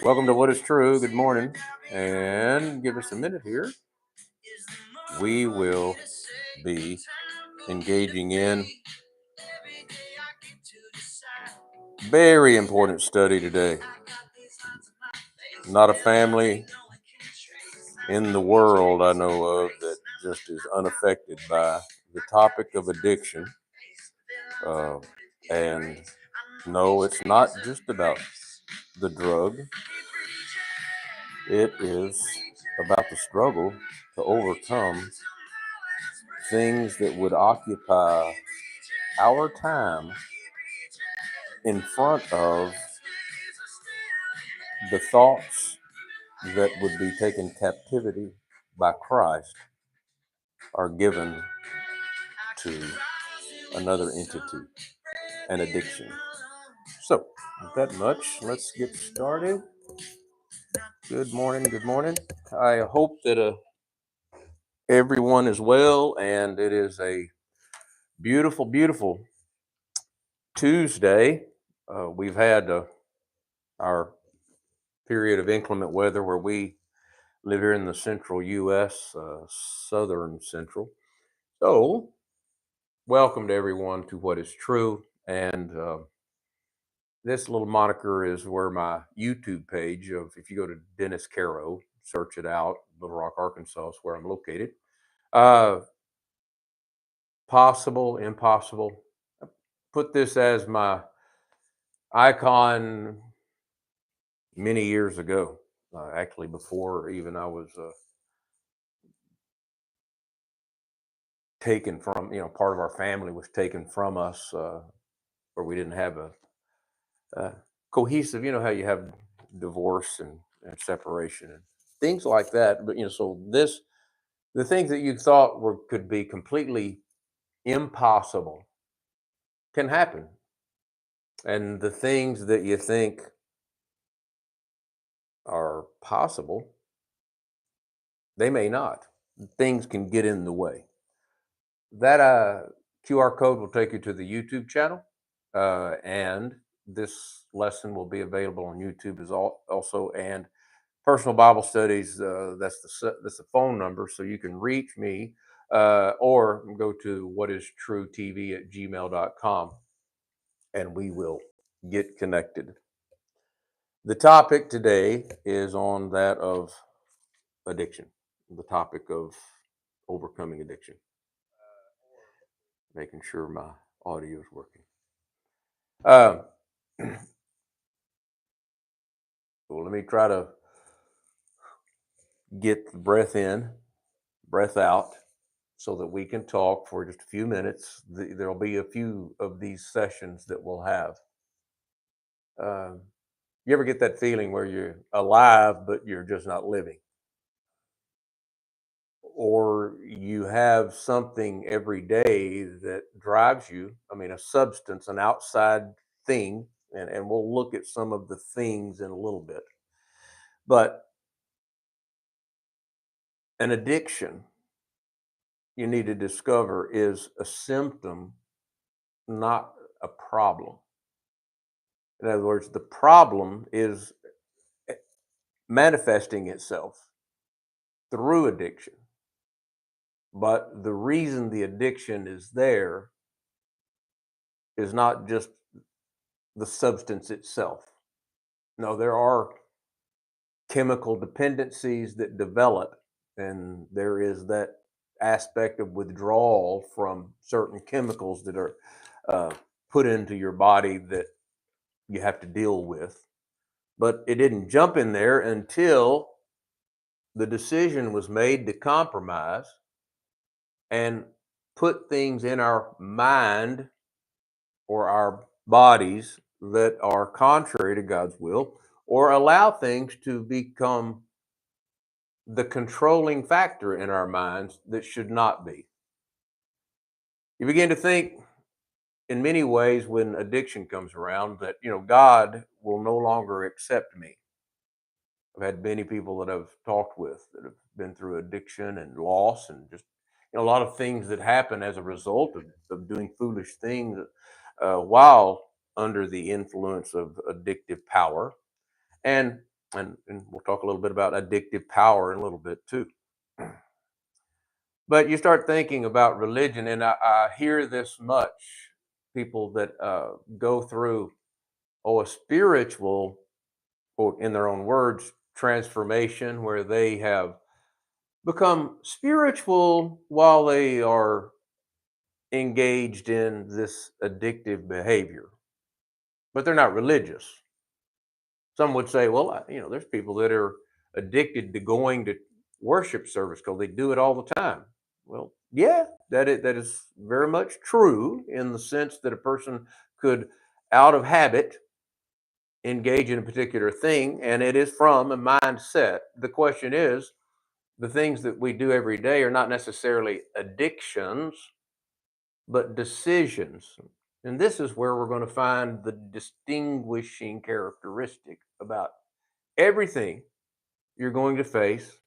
Welcome to What is True. Good morning. And give us a minute here. We will be engaging in very important study today. Not a family in the world I know of that just is unaffected by the topic of addiction. Uh, and no, it's not just about the drug. It is about the struggle to overcome things that would occupy our time in front of the thoughts that would be taken captivity by Christ are given to another entity, an addiction. So, with that much, let's get started. Good morning. Good morning. I hope that everyone is well, and it is a beautiful, beautiful Tuesday. We've had our period of inclement weather where we live here in the central U.S., southern central. So, welcome to everyone to What is True. And this little moniker is where my YouTube page of, if you go to Dennis Carrow, search it out, Little Rock, Arkansas is where I'm located. Uh, Possible, impossible. I put this as my icon many years ago, actually before even I was taken from, part of our family was taken from us, where we didn't have a cohesive, how you have divorce and separation and things like that. But, so the things that you thought could be completely impossible can happen. And the things that you think are possible, they may not. Things can get in the way. That QR code will take you to the YouTube channel, and this lesson will be available on YouTube as also, and personal Bible studies. That's the phone number, so you can reach me, or go to whatistruetv@gmail.com, and we will get connected. The topic today is on that of addiction. The topic of overcoming addiction. Making sure my audio is working. Uh, well, let me try to get the breath in, breath out, so that we can talk for just a few minutes. There'll be a few of these sessions that we'll have. Uh, you ever get that feeling where you're alive, but you're just not living? Or you have something every day that drives you, I mean, a substance, an outside thing, and we'll look at some of the things in a little bit. But an addiction, you need to discover, is a symptom, not a problem. In other words, the problem is eh, manifesting itself through addiction. But the reason the addiction is there is not just the substance itself. No, there are chemical dependencies that develop, and there is that aspect of withdrawal from certain chemicals that are uh, put into your body that you have to deal with. But it didn't jump in there until the decision was made to compromise and put things in our mind or our bodies that are contrary to God's will, or allow things to become the controlling factor in our minds that should not be. You begin to think in many ways when addiction comes around that, God will no longer accept me. I've had many people that I've talked with that have been through addiction and loss and just a lot of things that happen as a result of doing foolish things while under the influence of addictive power. And And we'll talk a little bit about addictive power in a little bit too. But you start thinking about religion, and I hear this much people that go through, a spiritual, or in their own words, transformation where they have become spiritual while they are engaged in this addictive behavior, but they're not religious. Some would say, well, there's people that are addicted to going to worship service because they do it all the time. Well, yeah, that is very much true in the sense that a person could, out of habit, engage in a particular thing, and it is from a mindset. The question is, the things that we do every day are not necessarily addictions, but decisions. And this is where we're going to find the distinguishing characteristic about everything you're going to face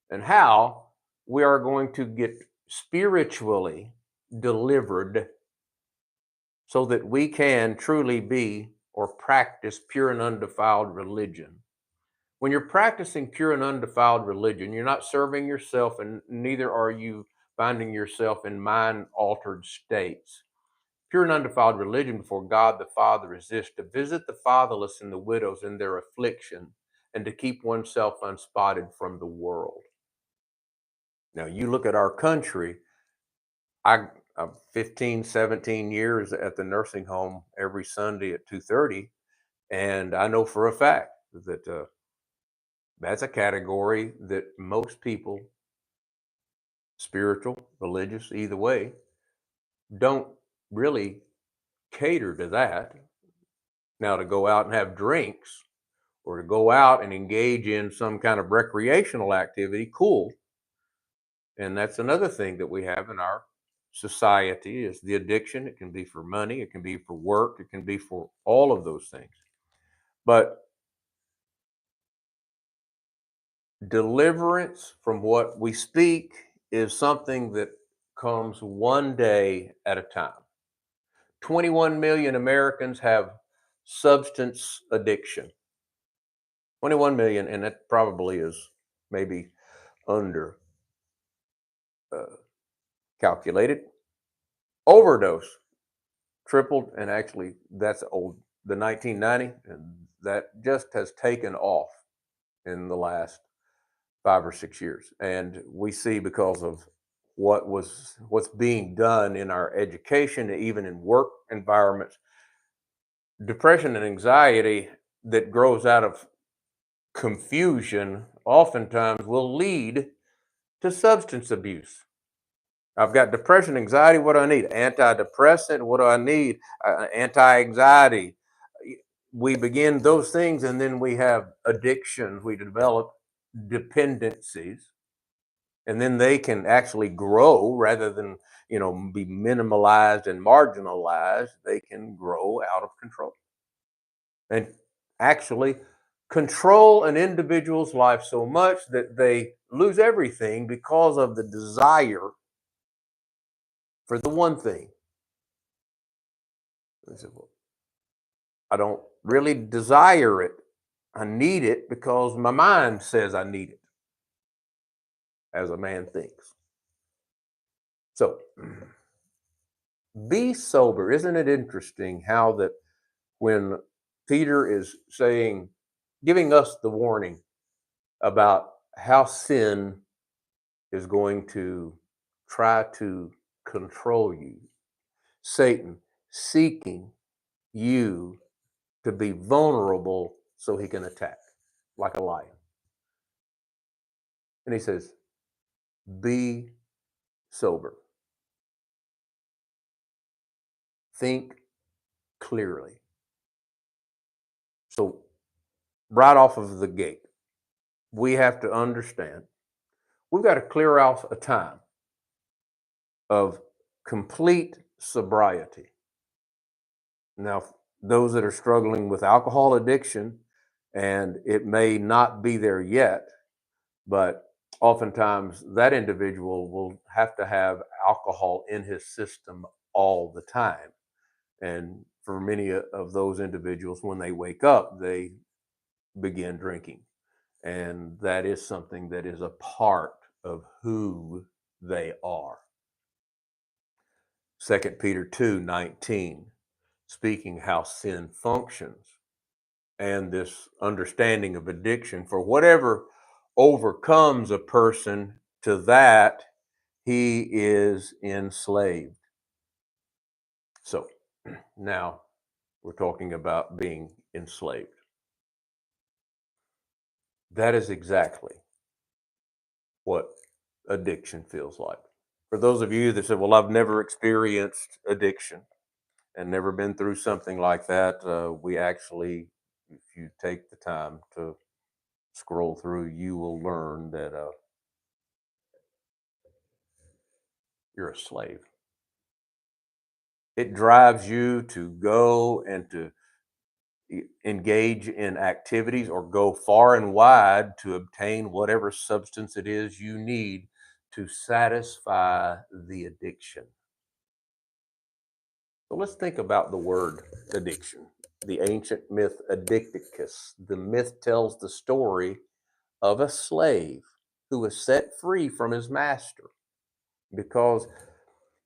and how we are going to get spiritually delivered so that we can truly be or practice pure and undefiled religion. When you're practicing pure and undefiled religion, you're not serving yourself, and neither are you finding yourself in mind altered states. Pure and undefiled religion before God the Father is this: to visit the fatherless and the widows in their affliction, and to keep oneself unspotted from the world. Now, you look at our country, I'm 15, 17 years at the nursing home every Sunday at 2:30, and I know for a fact that that's a category that most people, spiritual, religious, either way, don't really cater to that. Now, to go out and have drinks or to go out and engage in some kind of recreational activity, cool. And that's another thing that we have in our society is the addiction. It can be for money, it can be for work, it can be for all of those things. But deliverance from what we speak is something that comes one day at a time. 21 million Americans have substance addiction. 21 million, and that probably is maybe under uh, calculated. Overdose tripled, and actually that's old, the 1990, and that just has taken off in the last 5 or 6 years. And we see, because of what's being done in our education, even in work environments, depression and anxiety that grows out of confusion oftentimes will lead to substance abuse. I've got depression, anxiety. What do I need? Antidepressant. What do I need? Anti-anxiety. We begin those things, and then we have addictions. We develop dependencies, and then they can actually grow rather than be minimalized and marginalized. They can grow out of control and actually control an individual's life so much that they lose everything because of the desire for the one thing. I said, well, I don't really desire it. I need it because my mind says I need it, as a man thinks. So be sober. Isn't it interesting how that when Peter is saying, giving us the warning about how sin is going to try to control you, Satan seeking you to be vulnerable so he can attack like a lion. And he says, be sober, think clearly. So, right off of the gate, we have to understand we've got to clear off a time of complete sobriety. Now, those that are struggling with alcohol addiction, and it may not be there yet, but oftentimes that individual will have to have alcohol in his system all the time. And for many of those individuals, when they wake up, they begin drinking. And that is something that is a part of who they are. 2 Peter 2:19, speaking how sin functions and this understanding of addiction. For whatever overcomes a person, to that he is enslaved. So now we're talking about being enslaved. That is exactly what addiction feels like. For those of you that said, well, I've never experienced addiction and never been through something like that, we actually, if you take the time to scroll through, you will learn that you're a slave. It drives you to go and to engage in activities or go far and wide to obtain whatever substance it is you need to satisfy the addiction. So let's think about the word addiction. The ancient myth Addicticus. The myth tells the story of a slave who was set free from his master because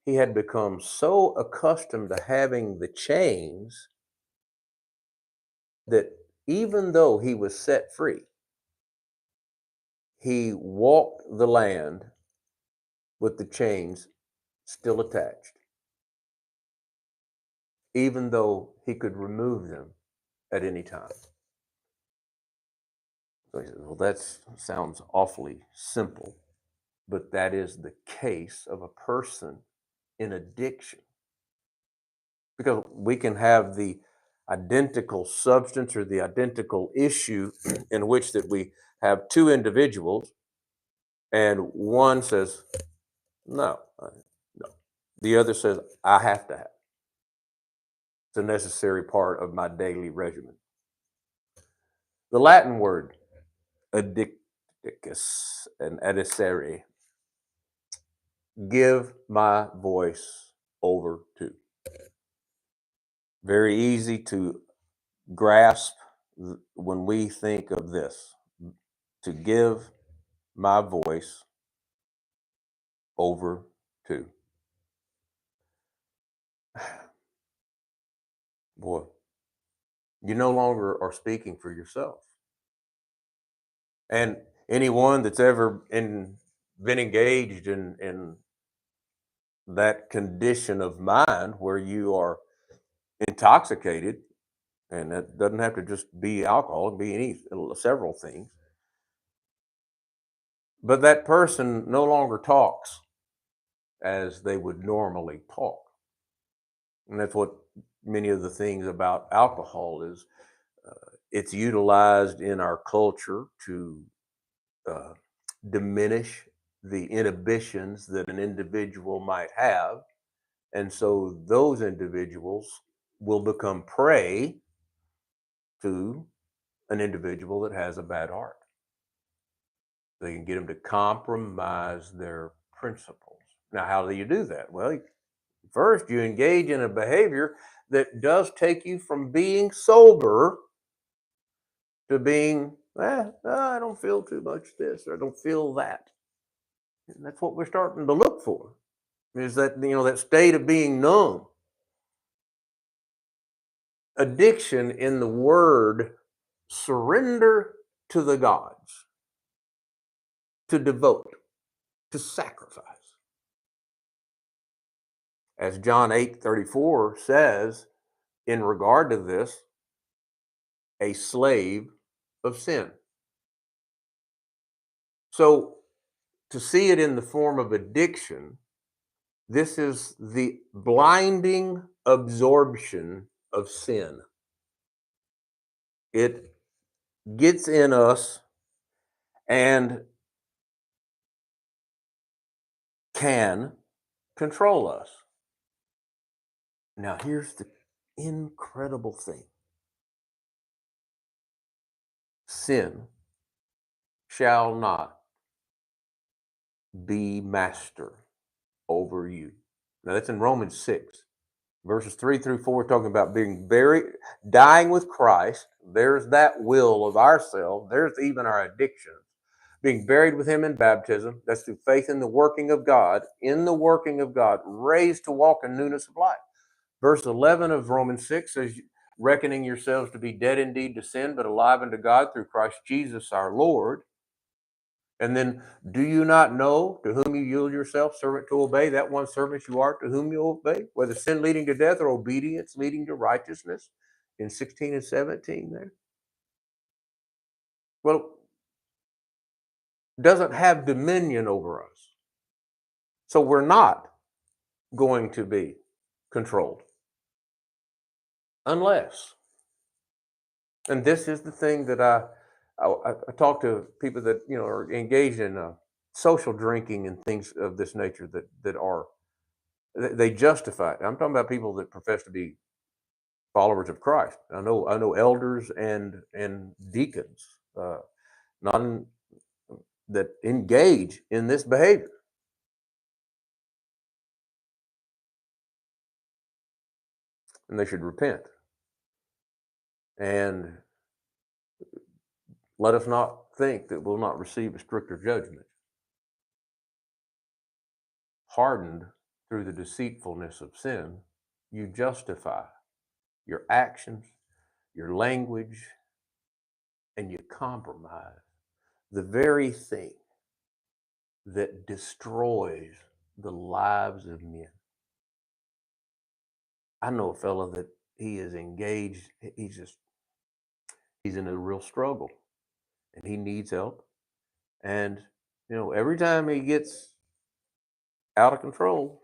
he had become so accustomed to having the chains that even though he was set free, he walked the land with the chains still attached, even though he could remove them at any time. So he says, well, that sounds awfully simple, but that is the case of a person in addiction. Because we can have the identical substance or the identical issue in which that we have two individuals and one says, no, no. The other says, I have to have. It's a necessary part of my daily regimen. The Latin word addicticus and adicere, give my voice over to. Very easy to grasp when we think of this, to give my voice over to. Boy, you no longer are speaking for yourself. And anyone that's ever been engaged in that condition of mind where you are intoxicated, and that doesn't have to just be alcohol, it can be several things. But that person no longer talks as they would normally talk. And that's what many of the things about alcohol is. It's utilized in our culture to uh, diminish the inhibitions that an individual might have. And so those individuals will become prey to an individual that has a bad heart. They can get them to compromise their principles. Now, how do you do that? Well, first, you engage in a behavior that does take you from being sober to being, I don't feel too much this or I don't feel that. And that's what we're starting to look for, is that, that state of being numb. Addiction in the word surrender to the gods, to devote, to sacrifice. As John 8:34 says in regard to this, a slave of sin. So to see it in the form of addiction, this is the blinding absorption of sin. It gets in us and can control us. Now, here's the incredible thing: sin shall not be master over you. Now, that's in Romans 6. Verses 3 through 4, talking about being buried, dying with Christ. There's that will of ourselves. There's even our addictions. Being buried with him in baptism. That's through faith in the working of God. In the working of God, raised to walk in newness of life. Verse 11 of Romans 6 says, reckoning yourselves to be dead indeed to sin, but alive unto God through Christ Jesus our Lord. And then, do you not know to whom you yield yourself, servant to obey? That one servant you are to whom you obey, whether sin leading to death or obedience leading to righteousness, in 16 and 17 there. Well, doesn't have dominion over us. So we're not going to be controlled unless, and this is the thing that I talk to people that are engaged in social drinking and things of this nature that are they justify it. I'm talking about people that profess to be followers of Christ. I know elders and deacons, non that engage in this behavior, and they should repent. And let us not think that we'll not receive a stricter judgment. Hardened through the deceitfulness of sin, you justify your actions, your language, and you compromise the very thing that destroys the lives of men. I know a fellow that he is engaged. He's in a real struggle, and he needs help. And every time he gets out of control,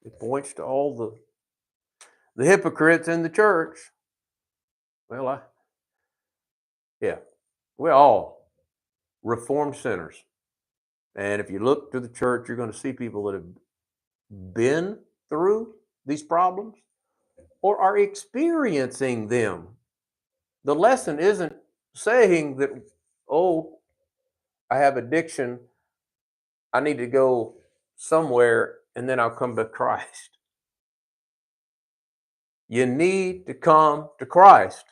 it points to all the hypocrites in the church. Well, yeah, we're all reformed sinners, and if you look to the church, you're going to see people that have been through these problems or are experiencing them. The lesson isn't saying that, oh, I have addiction, I need to go somewhere and then I'll come to Christ. You need to come to Christ.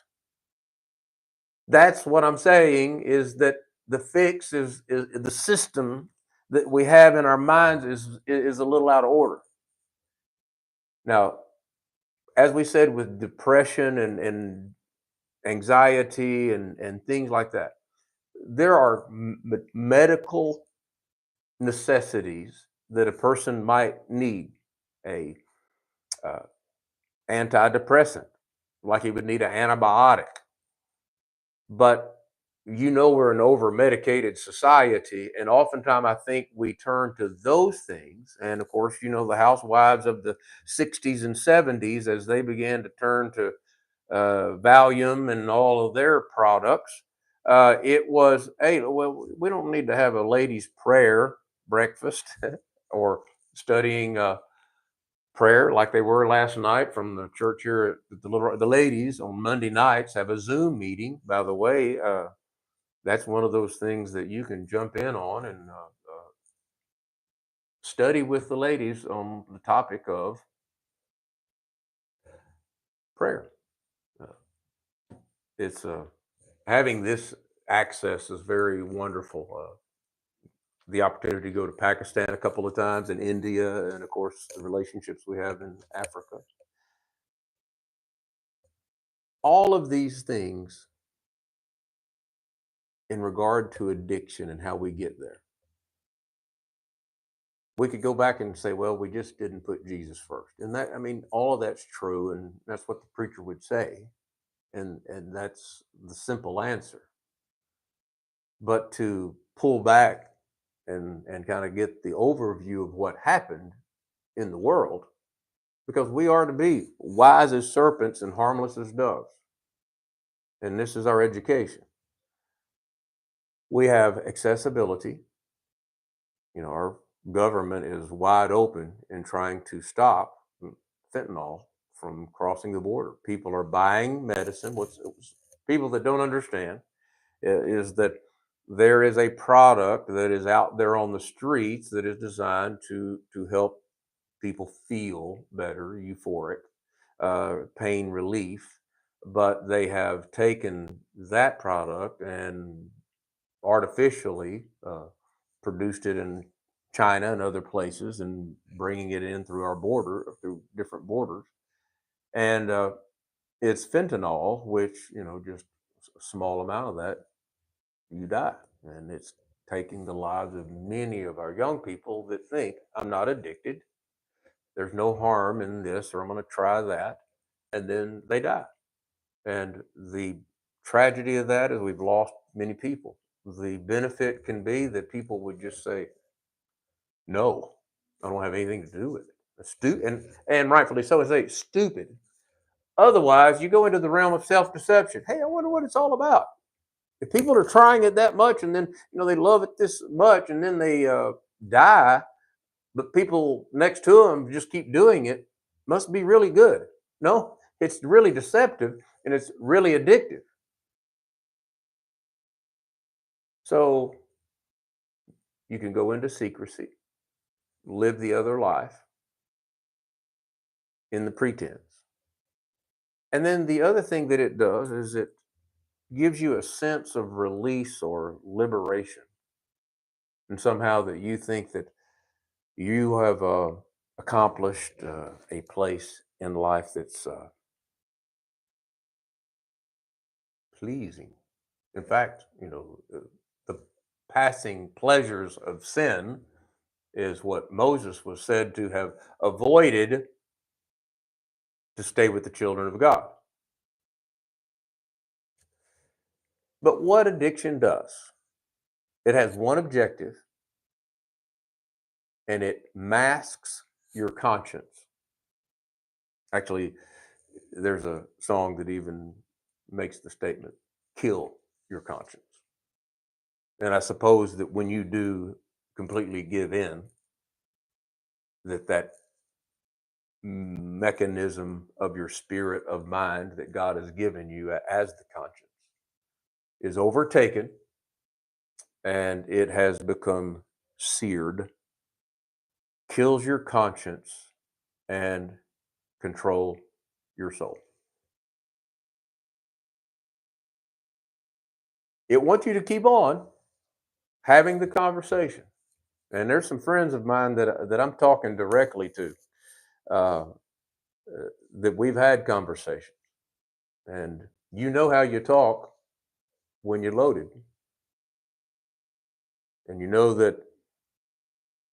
That's what I'm saying, is that the fix is the system that we have in our minds is a little out of order. Now, as we said, with depression and anxiety and things like that, there are medical necessities that a person might need. A uh, antidepressant, like he would need an antibiotic. But we're an over medicated society, and oftentimes I think we turn to those things. And of course, the housewives of the 60s and 70s, as they began to turn to Valium and all of their products, it was, hey, well, we don't need to have a ladies' prayer breakfast or studying prayer like they were last night from the church here. The ladies on Monday nights have a Zoom meeting. By the way, that's one of those things that you can jump in on and study with the ladies on the topic of prayer. Uh, it's having this access is very wonderful. The opportunity to go to Pakistan a couple of times, and India, and of course the relationships we have in Africa. All of these things in regard to addiction and how we get there. We could go back and say, well, we just didn't put Jesus first. And that, I mean, all of that's true, and that's what the preacher would say. And that's the simple answer. But to pull back and kind of get the overview of what happened in the world, because we are to be wise as serpents and harmless as doves. And this is our education. We have accessibility. Our government is wide open in trying to stop fentanyl from crossing the border. People are buying medicine. People that don't understand is that there is a product that is out there on the streets that is designed to help people feel better, euphoric, pain relief, but they have taken that product and artificially produced it in China and other places and bringing it in through our border, through different borders. And it's fentanyl, which, just a small amount of that, you die. And it's taking the lives of many of our young people that think, I'm not addicted. There's no harm in this, or I'm going to try that. And then they die. And the tragedy of that is we've lost many people. The benefit can be that people would just say, no, I don't have anything to do with it. And rightfully so, say stupid. Otherwise, you go into the realm of self-deception. Hey, I wonder what it's all about. If people are trying it that much, and then they love it this much, and then they die, but people next to them just keep doing it, must be really good. No, it's really deceptive and it's really addictive. So you can go into secrecy, live the other life in the pretense. And then the other thing that it does is it gives you a sense of release or liberation. And somehow that you think that you have accomplished a place in life that's pleasing. In fact, the passing pleasures of sin is what Moses was said to have avoided to stay with the children of God. But what addiction does, it has one objective, and it masks your conscience. Actually, there's a song that even makes the statement, kill your conscience. And I suppose that when you do completely give in, that mechanism of your spirit of mind that God has given you as the conscience is overtaken, and it has become seared, kills your conscience, and control your soul. It wants you to keep on having the conversation. And there's some friends of mine that I'm talking directly to, uh, that we've had conversations. And you know how you talk when you're loaded. And you know that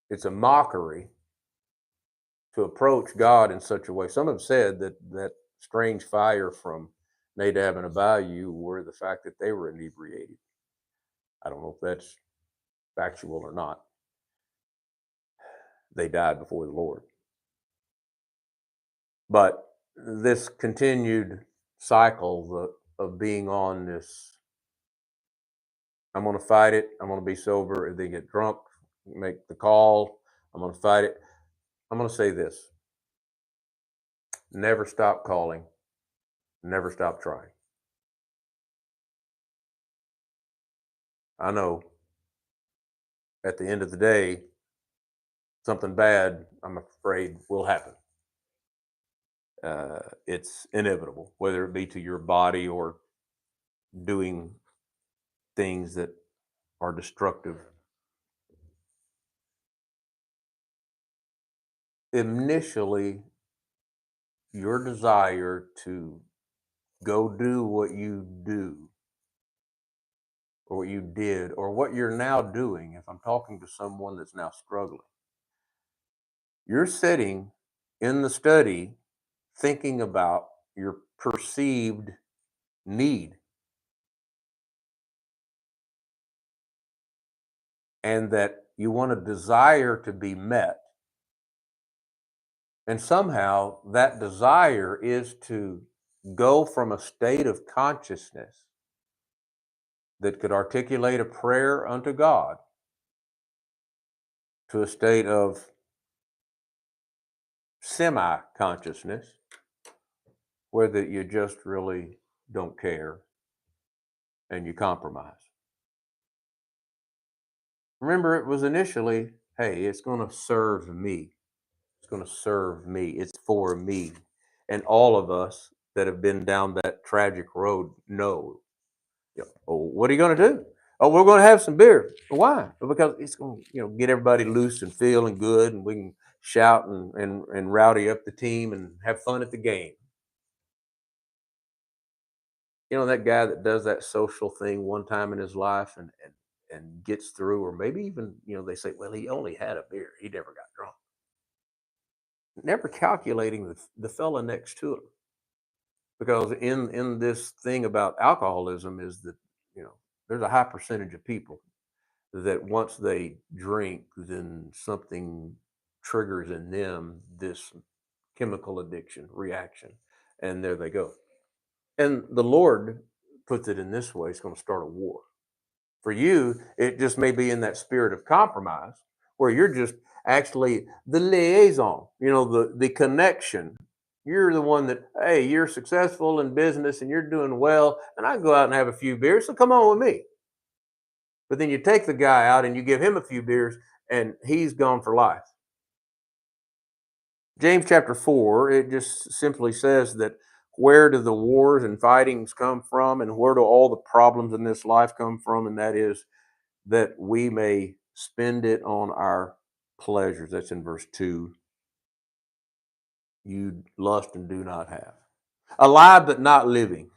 it's a mockery to approach God in such a way. Some have said that strange fire from Nadab and Abihu were the fact that they were inebriated. I don't know if that's factual or not. They died before the Lord. But this continued cycle of being on this, I'm going to fight it, I'm going to be sober, and then get drunk, make the call, I'm going to fight it. I'm going to say this: never stop calling, never stop trying. I know at the end of the day, something bad, I'm afraid, will happen. It's inevitable, whether it be to your body or doing things that are destructive. Initially, your desire to go do what you do, or what you did, or what you're now doing, if I'm talking to someone that's now struggling, you're sitting in the study thinking about your perceived need, and that you want a desire to be met. And somehow that desire is to go from a state of consciousness that could articulate a prayer unto God to a state of semi consciousness where that you just really don't care and you compromise. Remember, it was initially, hey, it's going to serve me. It's going to serve me. It's for me. And all of us that have been down that tragic road know, oh, what are you going to do? Oh, we're going to have some beer. Why? Because it's going to, get everybody loose and feeling good, and we can shout and rowdy up the team and have fun at the game. That guy that does that social thing one time in his life and gets through, or maybe even, they say, well, he only had a beer. He never got drunk. Never calculating the fella next to him. Because in this thing about alcoholism is that, there's a high percentage of people that once they drink, then something triggers in them this chemical addiction reaction, and there they go. And the Lord puts it in this way: it's going to start a war. For you, it just may be in that spirit of compromise where you're just actually the liaison, the connection. You're the one that, hey, you're successful in business and you're doing well, and I can go out and have a few beers, so come on with me. But then you take the guy out and you give him a few beers, and he's gone for life. James chapter 4, it just simply says that where do the wars and fightings come from, and where do all the problems in this life come from? And that is that we may spend it on our pleasures. That's in verse 2. You lust and do not have. Alive but not living.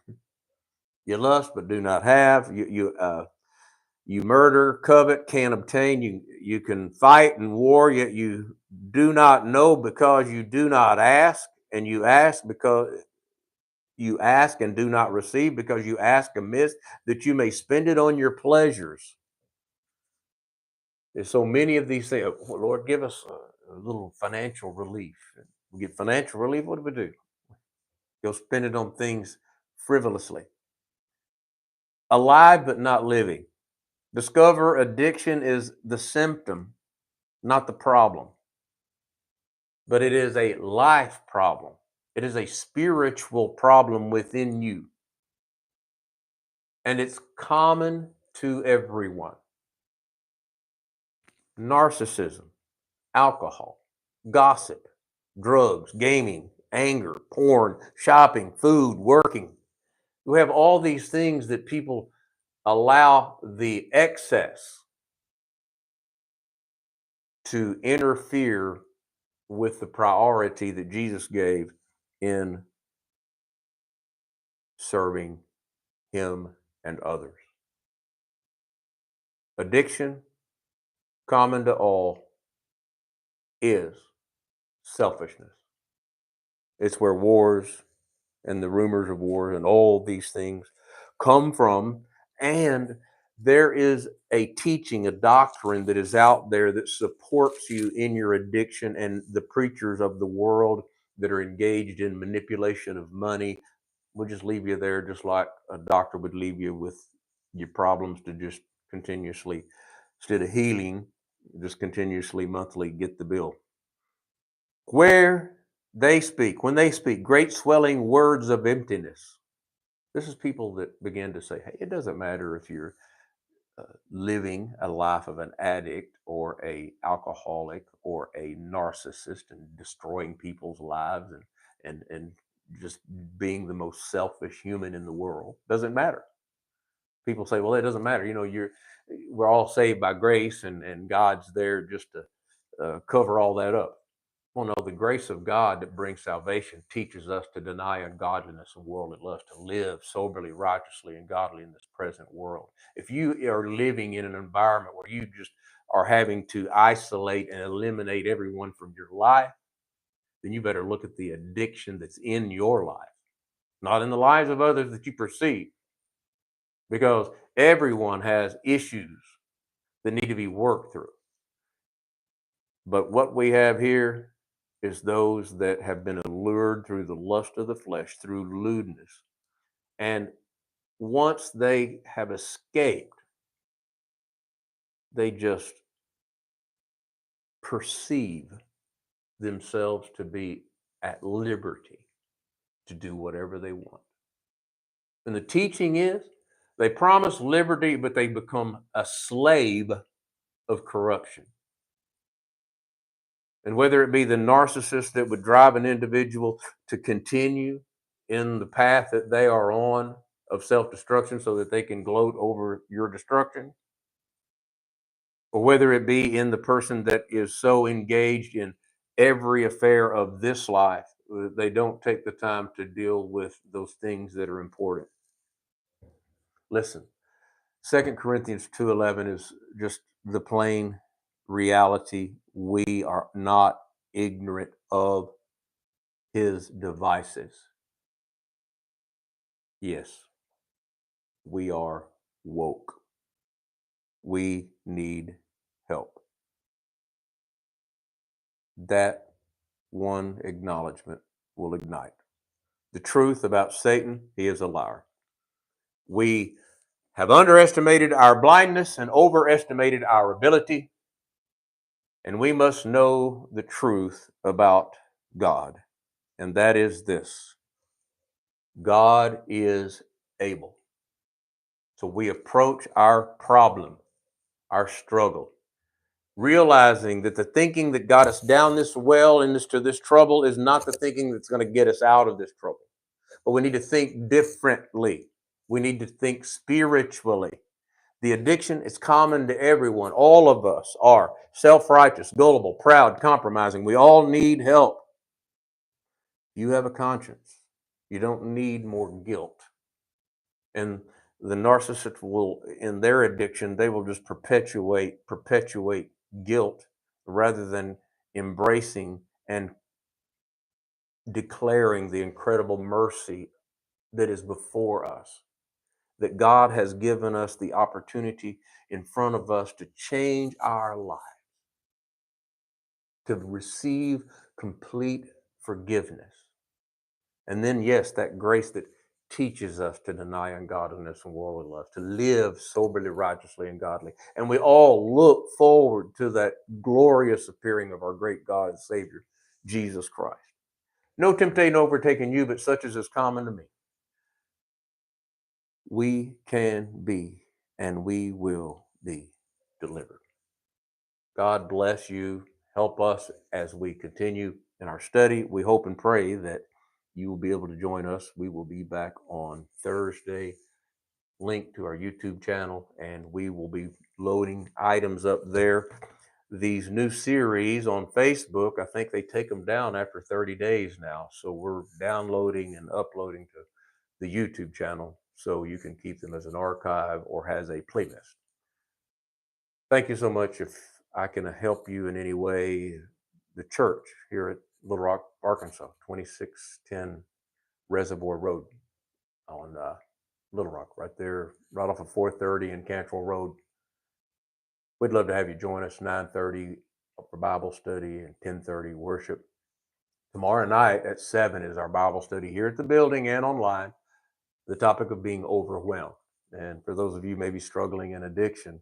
You lust but do not have. You murder, covet, can't obtain. You can fight and war, yet you do not know because you do not ask, and you ask because you ask and do not receive because you ask amiss, that you may spend it on your pleasures. There's so many of these things. Oh, Lord, give us a little financial relief. We get financial relief. What do we do? Go spend it on things frivolously. Alive but not living. Discover addiction is the symptom, not the problem. But it is a life problem. It is a spiritual problem within you. And it's common to everyone. Narcissism, alcohol, gossip, drugs, gaming, anger, porn, shopping, food, working. We have all these things that people allow the excess to interfere with the priority that Jesus gave in serving him and others. Addiction, common to all, is selfishness. It's where wars and the rumors of war and all these things come from. And there is a teaching, a doctrine that is out there that supports you in your addiction, and the preachers of the world that are engaged in manipulation of money will just leave you there, just like a doctor would leave you with your problems to just continuously, instead of healing, just continuously monthly get the bill. Where when they speak great swelling words of emptiness. This is people that begin to say, hey, it doesn't matter if you're living a life of an addict or a alcoholic or a narcissist and destroying people's lives and just being the most selfish human in the world. Doesn't matter. People say, well, it doesn't matter. We're all saved by grace, and God's there just to cover all that up. Well, no, the grace of God that brings salvation teaches us to deny ungodliness and worldly lust, to live soberly, righteously, and godly in this present world. If you are living in an environment where you just are having to isolate and eliminate everyone from your life, then you better look at the addiction that's in your life, not in the lives of others that you perceive, because everyone has issues that need to be worked through. But what we have here is those that have been allured through the lust of the flesh, through lewdness. And once they have escaped, they just perceive themselves to be at liberty to do whatever they want. And the teaching is they promise liberty, but they become a slave of corruption. And whether it be the narcissist that would drive an individual to continue in the path that they are on of self destruction so that they can gloat over your destruction, or whether it be in the person that is so engaged in every affair of this life that they don't take the time to deal with those things that are important. Listen, 2 Corinthians 2:11 is just the plain reality. We are not ignorant of his devices. Yes, we are woke. We need help. That one acknowledgement will ignite. The truth about Satan, he is a liar. We have underestimated our blindness and overestimated our ability, and we must know the truth about God, and that is this: God is able. So we approach our problem, our struggle, realizing that the thinking that got us down this well and to this trouble is not the thinking that's going to get us out of this trouble. But we need to think differently. We need to think spiritually. The addiction is common to everyone. All of us are self righteous, gullible, proud, compromising. We all need help. You have a conscience. You don't need more guilt. And the narcissist will, in their addiction, they will just perpetuate guilt rather than embracing and declaring the incredible mercy that is before us, that God has given us the opportunity in front of us to change our life, to receive complete forgiveness. And then, yes, that grace that teaches us to deny ungodliness and worldly lust, to live soberly, righteously, and godly. And we all look forward to that glorious appearing of our great God and Savior, Jesus Christ. No temptation overtaking you, but such as is common to me. We can be and we will be delivered. God bless you. Help us as we continue in our study. We hope and pray that you will be able to join us. We will be back on Thursday. Link to our YouTube channel, and we will be loading items up there. These new series on Facebook, I think they take them down after 30 days now. So we're downloading and uploading to the YouTube channel so you can keep them as an archive or as a playlist. Thank you so much. If I can help you in any way, the church here at Little Rock, Arkansas, 2610 Reservoir Road on Little Rock, right there, right off of 430 and Cantrell Road. We'd love to have you join us 9:30 for Bible study and 10:30 worship. Tomorrow night at 7 is our Bible study here at the building and online. The topic of being overwhelmed. And for those of you maybe struggling in addiction,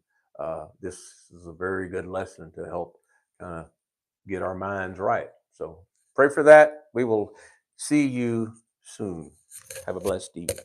this is a very good lesson to help get our minds right. So pray for that. We will see you soon. Have a blessed evening.